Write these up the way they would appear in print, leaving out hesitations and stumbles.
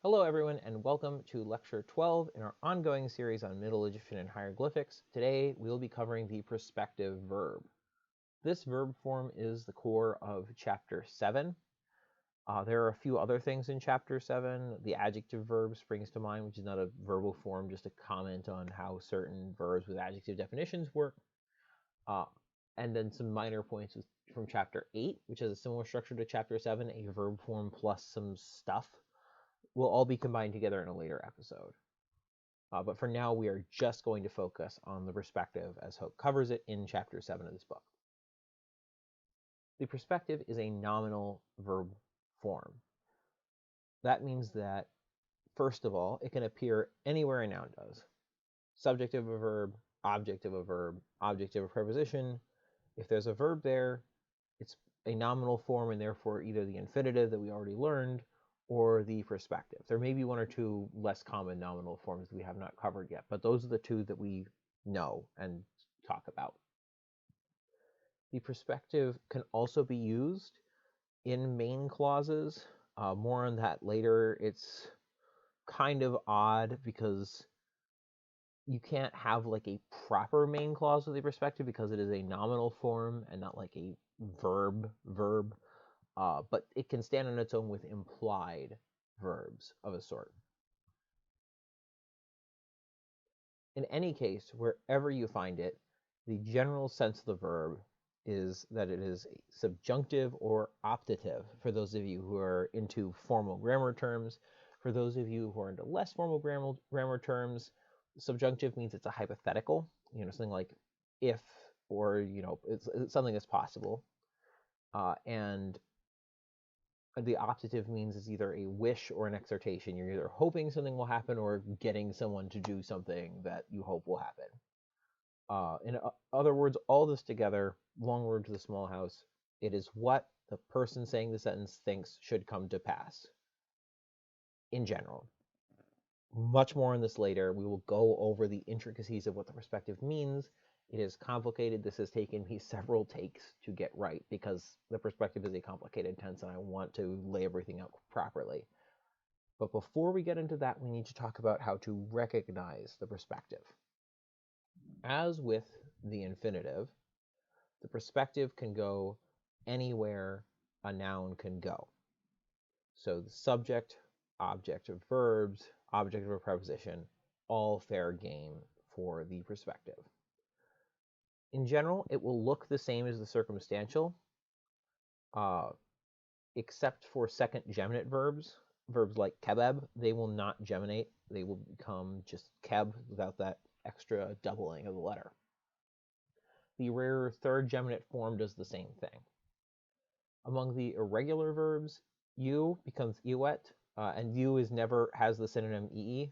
Hello everyone and welcome to lecture 12 in our ongoing series on Middle Egyptian and hieroglyphics. Today we'll be covering the prospective verb. This verb form is the core of chapter 7. There are a few other things in chapter 7. The adjective verb springs to mind, which is not a verbal form, just a comment on how certain verbs with adjective definitions work. And then some minor points from chapter 8, which has a similar structure to chapter 7, a verb form plus some stuff. Will all be combined together in a later episode. But for now, we are just going to focus on the prospective as Hoke covers it in chapter 7 of this book. The prospective is a nominal verb form. That means that, first of all, it can appear anywhere a noun does. Subject of a verb, object of a verb, object of a preposition. If there's a verb there, it's a nominal form and therefore either the infinitive that we already learned or the prospective. There may be one or two less common nominal forms that we have not covered yet, but those are the two that we know and talk about. The prospective can also be used in main clauses. More on that later. It's kind of odd because you can't have like a proper main clause with the prospective because it is a nominal form and not like a verb. But it can stand on its own with implied verbs of a sort. In any case, wherever you find it, the general sense of the verb is that it is subjunctive or optative for those of you who are into formal grammar terms. For those of you who are into less formal grammar terms, subjunctive means it's a hypothetical, something like if, or, it's something that's possible. And the optative means it's either a wish or an exhortation. You're either hoping something will happen or getting someone to do something that you hope will happen. In other words, all this together, long word to the small house, it is what the person saying the sentence thinks should come to pass in general. Much more on this later. We will go over the intricacies of what the prospective means. It is complicated. This has taken me several takes to get right because the prospective is a complicated tense and I want to lay everything out properly. But before we get into that, we need to talk about how to recognize the prospective. As with the infinitive, the prospective can go anywhere a noun can go. So the subject, object of verbs, object of a preposition, all fair game for the prospective. In general, it will look the same as the circumstantial, except for second geminate verbs. Verbs like kebab, they will not geminate. They will become just keb without that extra doubling of the letter. The rarer third geminate form does the same thing. Among the irregular verbs, you becomes iwet, and you has the synonym ee.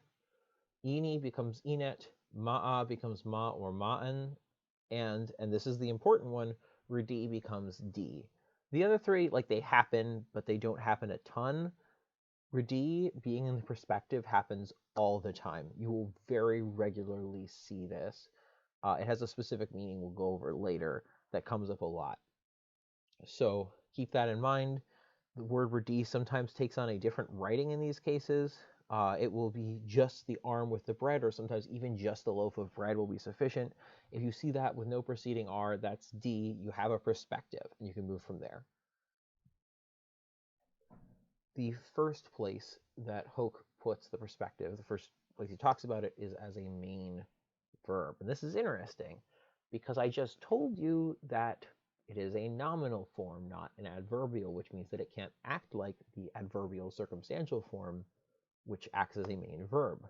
Ini becomes inet, ma'a becomes ma or ma'an, and this is the important one, redi becomes d. The other three, they happen, but they don't happen a ton. Redi, being in the prospective, happens all the time. You will very regularly see this. It has a specific meaning we'll go over later that comes up a lot. So keep that in mind. The word redi sometimes takes on a different writing in these cases. It will be just the arm with the bread, or sometimes even just the loaf of bread will be sufficient. If you see that with no preceding R, that's D. You have a prospective, and you can move from there. The first place that Hoke puts the prospective, the first place he talks about it, is as a main verb. And this is interesting, because I just told you that it is a nominal form, not an adverbial, which means that it can't act like the adverbial circumstantial form, which acts as a main verb.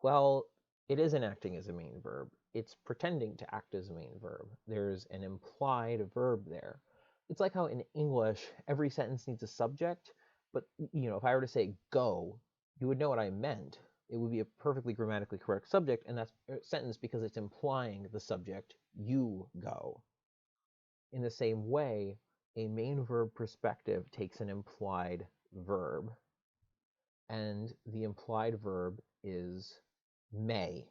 Well, it isn't acting as a main verb. It's pretending to act as a main verb. There's an implied verb there. It's like how in English, every sentence needs a subject, but if I were to say go, you would know what I meant. It would be a perfectly grammatically correct subject, and that's a sentence because it's implying the subject, you go. In the same way, a main verb prospective takes an implied verb, and the implied verb is may.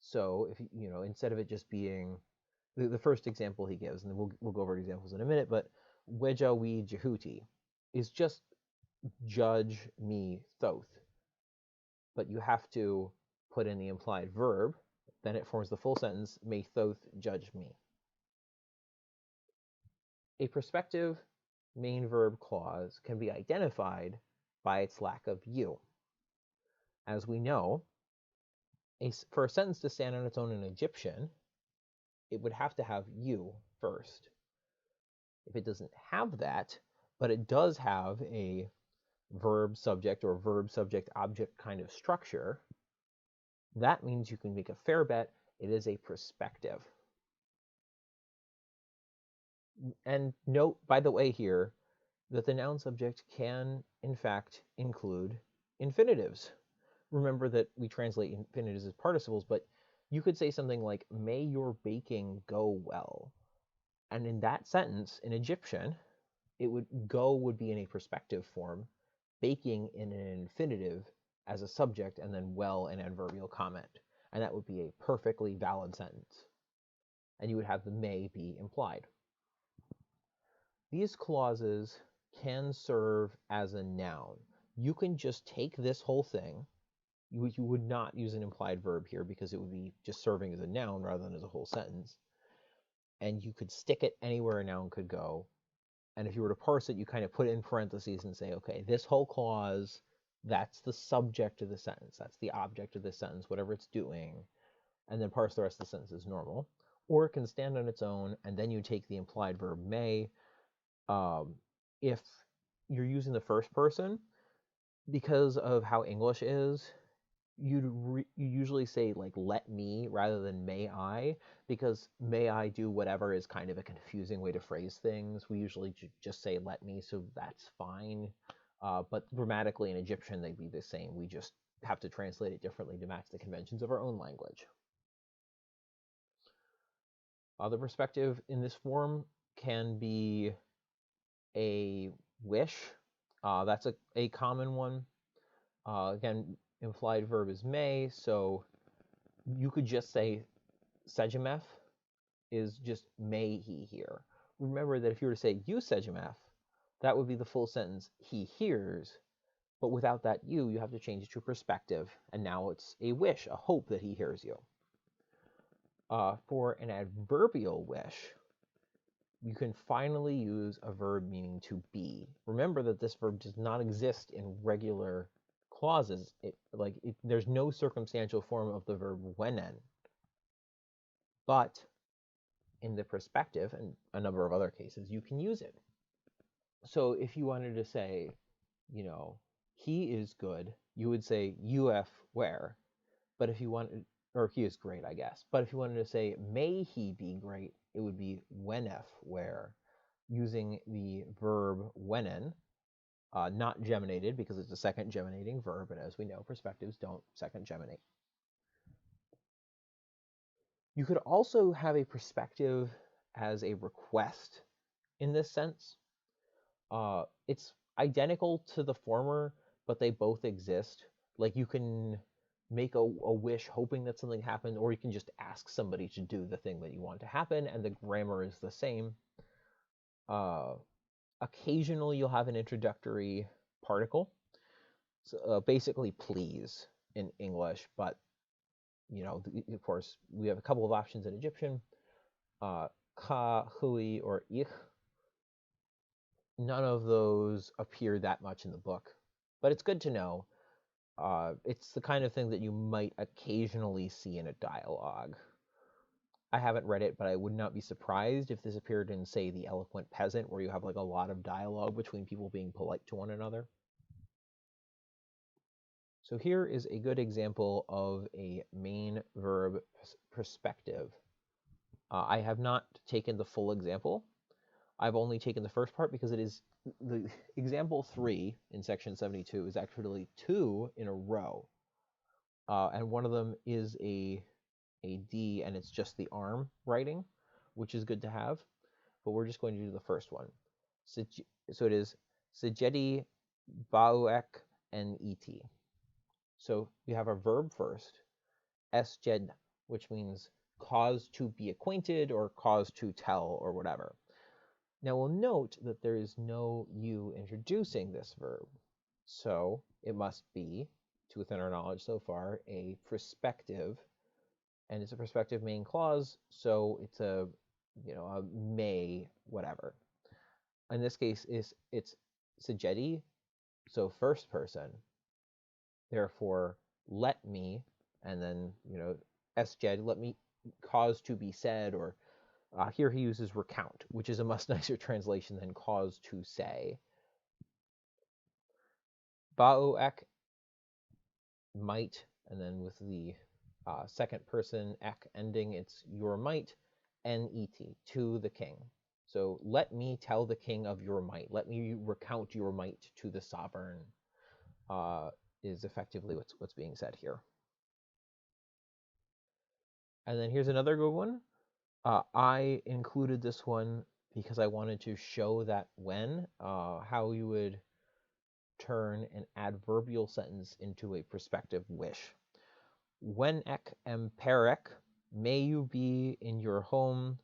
So if instead of it just being the first example he gives, and then we'll go over examples in a minute, but weja we jehuti is just judge me thoth. But you have to put in the implied verb, then it forms the full sentence, may thoth judge me. A prospective main verb clause can be identified by its lack of you. As we know, for a sentence to stand on its own in Egyptian, it would have to have you first. If it doesn't have that, but it does have a verb subject or verb subject object kind of structure, that means you can make a fair bet it is a prospective. And note, by the way, here, that the noun subject can, in fact, include infinitives. Remember that we translate infinitives as participles, but you could say something like, may your baking go well. And in that sentence, in Egyptian, go would be in a prospective form, baking in an infinitive as a subject, and then well an adverbial comment. And that would be a perfectly valid sentence. And you would have the may be implied. These clauses can serve as a noun. You can just take this whole thing. You would not use an implied verb here because it would be just serving as a noun rather than as a whole sentence. And you could stick it anywhere a noun could go. And if you were to parse it, you kind of put it in parentheses and say, okay, this whole clause, that's the subject of the sentence. That's the object of the sentence, whatever it's doing. And then parse the rest of the sentence as normal. Or it can stand on its own, and then you take the implied verb may. If you're using the first person, because of how English is, you usually say like let me rather than may I, because may I do whatever is kind of a confusing way to phrase things. We usually just say let me, so that's fine. But grammatically in Egyptian they'd be the same. We just have to translate it differently to match the conventions of our own language. The prospective in this form can be a wish. That's a common one. Again, implied verb is may, so you could just say Sejameth is just may he hear. Remember that if you were to say you Sejameth, that would be the full sentence, he hears, but without that you have to change it to prospective, and now it's a wish, a hope that he hears you. For an adverbial wish, you can finally use a verb meaning to be. Remember that this verb does not exist in regular clauses. There's no circumstantial form of the verb wenen. But in the prospective and a number of other cases, you can use it. So if you wanted to say, he is good, you would say uf where. But if you wanted, or he is great, I guess. But if you wanted to say may he be great, it would be wenef where, using the verb wenen, not geminated because it's a second geminating verb, and as we know, prospectives don't second geminate. You could also have a prospective as a request in this sense. It's identical to the former, but they both exist. Like you can make a wish hoping that something happened, or you can just ask somebody to do the thing that you want to happen, and the grammar is the same. Occasionally you'll have an introductory particle, so, basically please in English, but of course we have a couple of options in Egyptian, ka, hui, or ich. None of those appear that much in the book, but it's good to know. It's the kind of thing that you might occasionally see in a dialogue. I haven't read it, but I would not be surprised if this appeared in, say, The Eloquent Peasant, where you have like a lot of dialogue between people being polite to one another. So here is a good example of a main verb prospective. I have not taken the full example. I've only taken the first part because it is the example 3 in section 72 is actually 2 in a row. And one of them is a D, and it's just the arm writing, which is good to have. But we're just going to do the first one. So it is Sejedi Bauek and Et. So you have a verb first, esjed, which means cause to be acquainted or cause to tell or whatever. Now we'll note that there is no you introducing this verb. So it must be, to within our knowledge so far, a prospective, and it's a prospective main clause, so it's a, a may whatever. In this case, it's sugedi, so first person. Therefore, let me, and then, esjed, let me cause to be said, or here he uses recount, which is a much nicer translation than cause to say. Ba'u ek, might, and then with the second person ek ending, it's your might, net, to the king. So let me tell the king of your might. Let me recount your might to the sovereign, is effectively what's being said here. And then here's another good one. I included this one because I wanted to show that when, how you would turn an adverbial sentence into a prospective wish. When ek emperek, may you be in your home,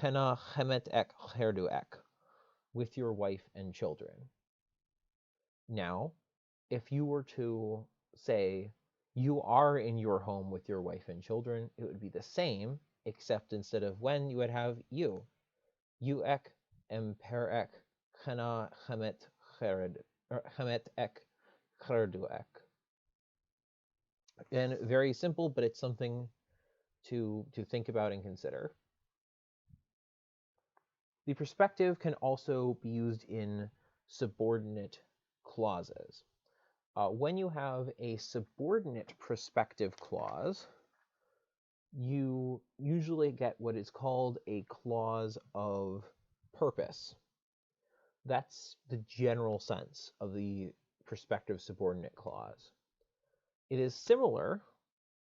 chena chemet ek cherdu ek, with your wife and children. Now, if you were to say, you are in your home with your wife and children, it would be the same, except instead of when, you would have you. You ek emperek, chena chemet ek cherdu ek. And very simple, but it's something to think about and consider. The prospective can also be used in subordinate clauses. When you have a subordinate prospective clause, you usually get what is called a clause of purpose. That's the general sense of the prospective subordinate clause. It is similar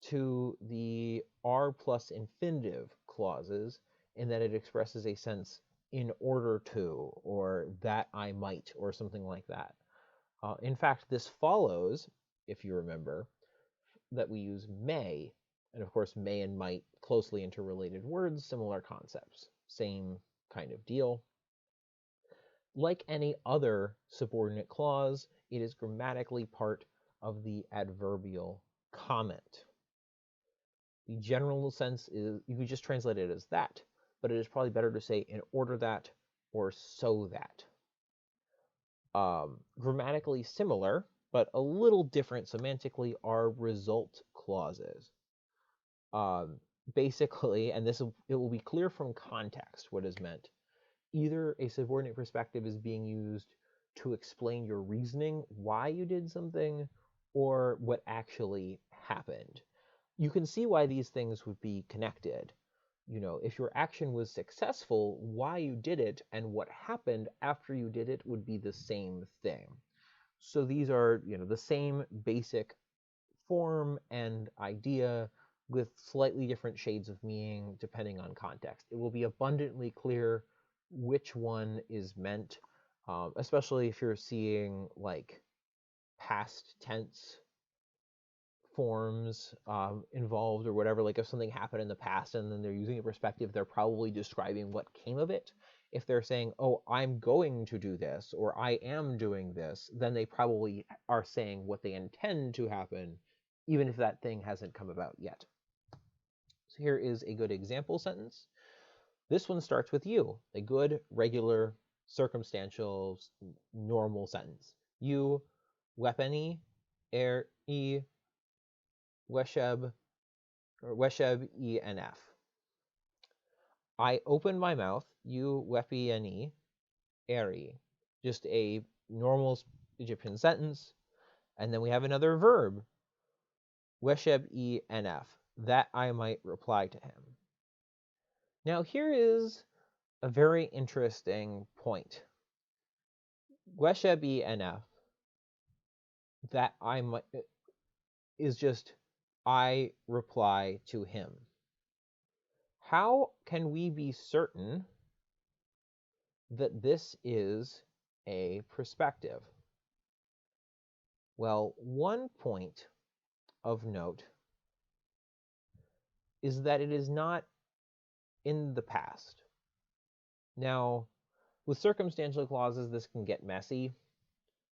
to the are plus infinitive clauses in that it expresses a sense in order to, or that I might, or something like that. In fact, this follows, if you remember, that we use may, and of course may and might, closely interrelated words, similar concepts, same kind of deal. Like any other subordinate clause, it is grammatically part of the adverbial comment. The general sense is, you could just translate it as that, but it is probably better to say in order that or so that. Grammatically similar, but a little different semantically, are result clauses. Basically, and it will be clear from context what is meant. Either a subordinate prospective is being used to explain your reasoning, why you did something, or what actually happened. You can see why these things would be connected. If your action was successful, why you did it and what happened after you did it would be the same thing. So these are, the same basic form and idea with slightly different shades of meaning depending on context. It will be abundantly clear which one is meant, especially if you're seeing like past tense forms involved or whatever. Like if something happened in the past and then they're using a perspective, they're probably describing what came of it. If they're saying, oh, I'm going to do this, or I am doing this, then they probably are saying what they intend to happen, even if that thing hasn't come about yet. So here is a good example sentence. This one starts with you, a good, regular, circumstantial, normal sentence. You, weapony, e, wesheb, or wesheb, e, and f. I open my mouth, you, wepi, and e, eri. Just a normal Egyptian sentence. And then we have another verb, wesheb, e, and f, that I might reply to him. Now here is a very interesting point. Wesheb, e, and f, that I might, is just I reply to him. How can we be certain that this is a perspective? Well, one point of note is that it is not in the past. Now, with circumstantial clauses, this can get messy.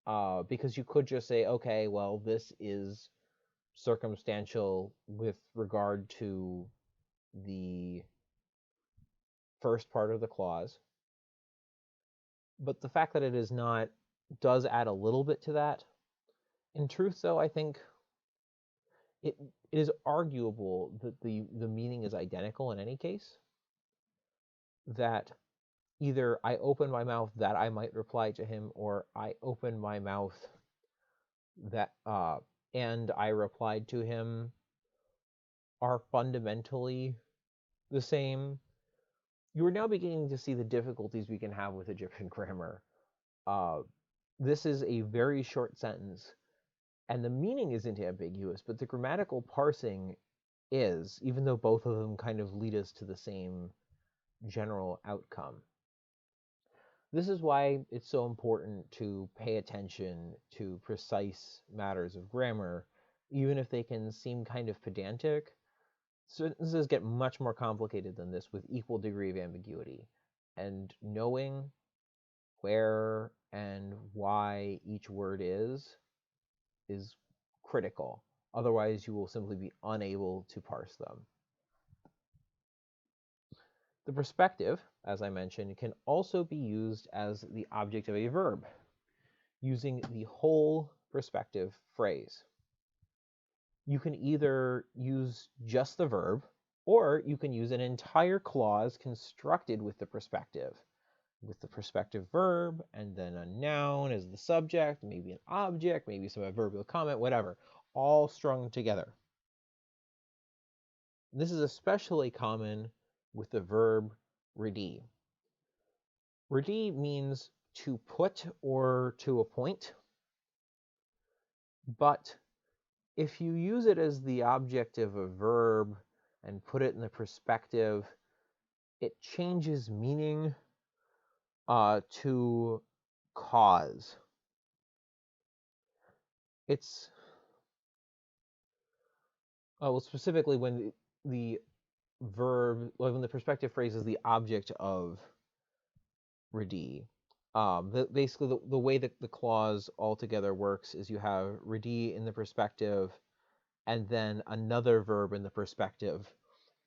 because you could just say, okay, well, this is circumstantial with regard to the first part of the clause. But the fact that it is not does add a little bit to that. In truth, though, I think it is arguable that the meaning is identical in any case. That either I open my mouth that I might reply to him, or I open my mouth that and I replied to him are fundamentally the same. You are now beginning to see the difficulties we can have with Egyptian grammar. This is a very short sentence, and the meaning isn't ambiguous, but the grammatical parsing is, even though both of them kind of lead us to the same general outcome. This is why it's so important to pay attention to precise matters of grammar, even if they can seem kind of pedantic. Sentences get much more complicated than this with equal degree of ambiguity, and knowing where and why each word is critical. Otherwise, you will simply be unable to parse them. The perspective, as I mentioned, can also be used as the object of a verb, using the whole perspective phrase. You can either use just the verb, or you can use an entire clause constructed with the perspective verb, and then a noun as the subject, maybe an object, maybe some adverbial comment, whatever, all strung together. This is especially common with the verb ready. Ready means to put or to appoint, but if you use it as the object of a verb and put it in the perspective, it changes meaning to cause. It's well, specifically when the verb, when the perspective phrase is the object of ready. Basically, the way that the clause altogether works is you have ready in the perspective, and then another verb in the perspective,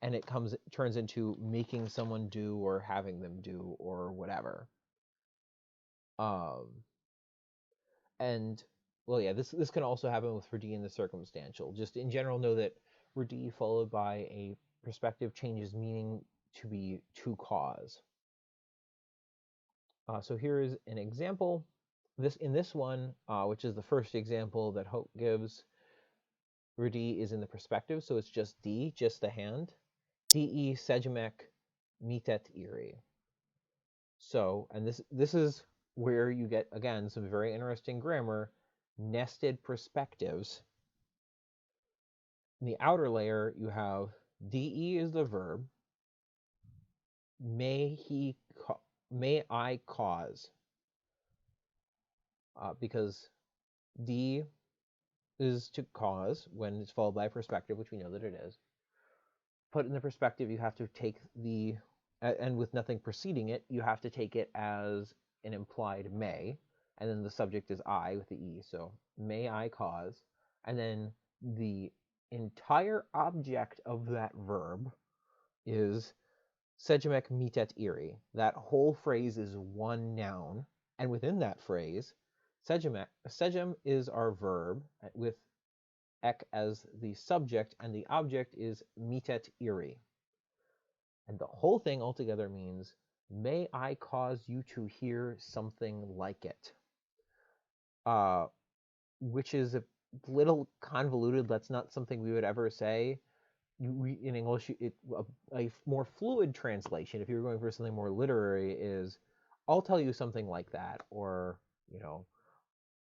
and it turns into making someone do or having them do or whatever. And well, yeah, this can also happen with ready in the circumstantial. Just in general, know that ready followed by a perspective changes meaning to be to cause. So here is an example. In this one, which is the first example that Hope gives, ready is in the perspective, so it's just D, just the hand. De segemek mitet iri. So, and this is where you get, again, some very interesting grammar, nested perspectives. In the outer layer, you have de is the verb, may I cause, because D is to cause when it's followed by perspective, which we know that it is. Put in the perspective, you have to take the, and with nothing preceding it, you have to take it as an implied may, and then the subject is I with the E, so may I cause, and then the entire object of that verb is segemek mitet iri. That whole phrase is one noun, and within that phrase, segem is our verb with ek as the subject, and the object is mitet iri. And the whole thing altogether means, may I cause you to hear something like it. Which is a little convoluted. That's not something we would ever say. In English, a more fluid translation, if you're going for something more literary, is, I'll tell you something like that, or,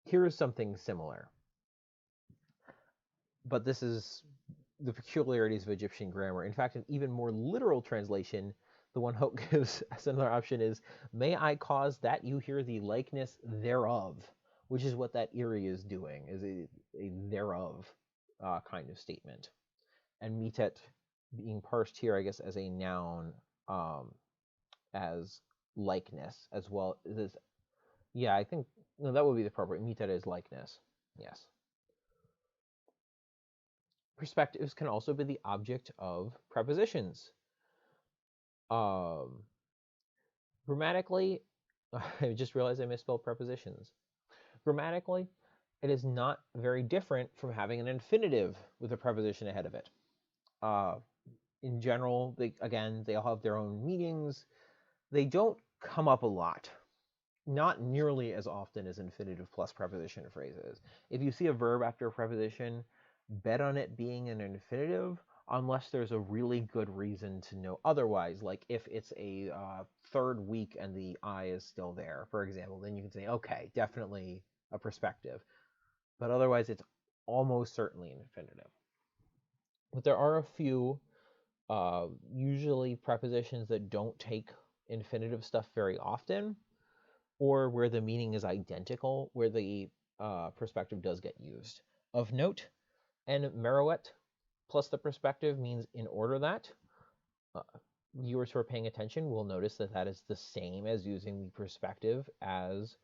here is something similar. But this is the peculiarities of Egyptian grammar. In fact, an even more literal translation, the one Hope gives as another option, is, may I cause that you hear the likeness thereof, which is what that iri is doing, is a thereof kind of statement. And mitet being parsed here, I guess, as a noun, as likeness, as well as, yeah, I think No, that would be the appropriate. Mita is likeness. Yes. Perspectives can also be the object of prepositions. Grammatically, I just realized I misspelled prepositions. Grammatically, it is not very different from having an infinitive with a preposition ahead of it. In general, they all have their own meanings. They don't come up a lot. Not nearly as often as infinitive plus preposition phrases. If you see a verb after a preposition, bet on it being an infinitive unless there's a really good reason to know otherwise. Like if it's a third week and the I is still there, for example, then you can say, okay, definitely a perspective. But otherwise, it's almost certainly an infinitive. But there are a few, usually prepositions that don't take infinitive stuff very often, or where the meaning is identical, where the perspective does get used. Of note, and meroet plus the perspective means in order that. Viewers who are paying attention will notice that that is the same as using the perspective as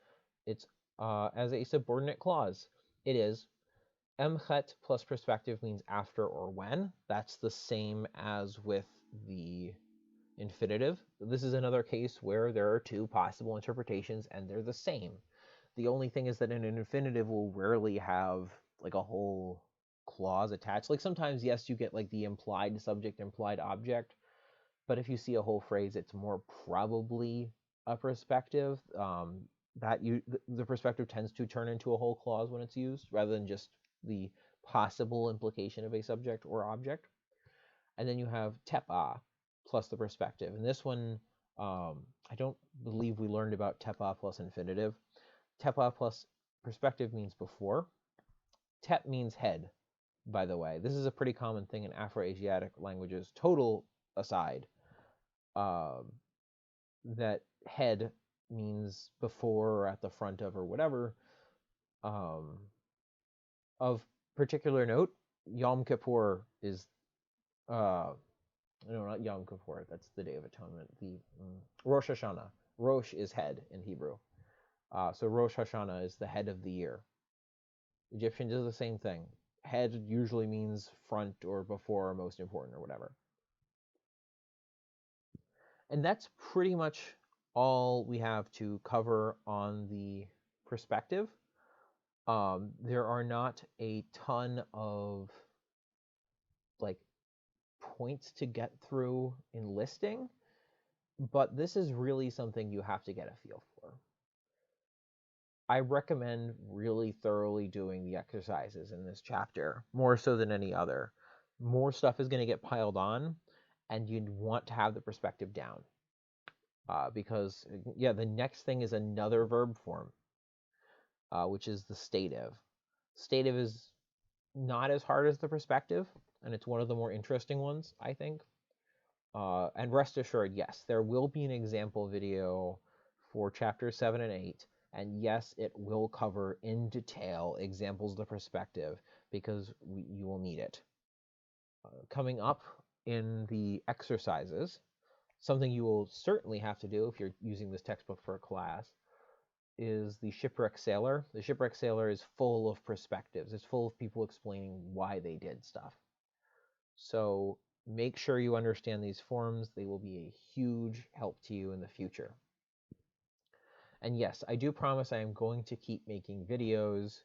it's as a subordinate clause. It is emchet plus perspective means after or when. That's the same as with the infinitive. This is another case where there are two possible interpretations and they're the same. The only thing is that an infinitive will rarely have like a whole clause attached. Like sometimes, yes, you get like the implied subject, implied object, but if you see a whole phrase, it's more probably a perspective. The perspective tends to turn into a whole clause when it's used, rather than just the possible implication of a subject or object. And then you have tepa plus the perspective. And this one, I don't believe we learned about tepa plus infinitive. Tepa plus perspective means before. Tep means head, by the way. This is a pretty common thing in Afro-Asiatic languages, total aside, that head means before or at the front of or whatever. Of particular note, Yom Kippur is, no, not Yom Kippur, that's the Day of Atonement, the Rosh Hashanah. Rosh is head in Hebrew. So Rosh Hashanah is the head of the year. Egyptians do the same thing. Head usually means front or before or most important or whatever. And that's pretty much all we have to cover on the perspective. There are not a ton of like points to get through in listing, but this is really something you have to get a feel for. I recommend really thoroughly doing the exercises in this chapter, more so than any other. More stuff is going to get piled on, and you'd want to have the perspective down. Because, yeah, the next thing is another verb form, which is the stative. Stative is not as hard as the perspective, and it's one of the more interesting ones, I think. And rest assured, yes, there will be an example video for chapters 7 and 8, and yes, it will cover in detail examples of the perspective, because you will need it. Coming up in the exercises, something you will certainly have to do if you're using this textbook for a class is the shipwreck sailor. The shipwreck sailor is full of perspectives. It's full of people explaining why they did stuff. So make sure you understand these forms. They will be a huge help to you in the future. And yes, I do promise I am going to keep making videos.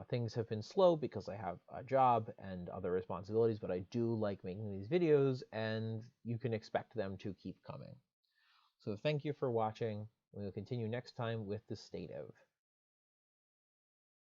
Things have been slow because I have a job and other responsibilities, but I do like making these videos, and you can expect them to keep coming. So thank you for watching. We will continue next time with the stative.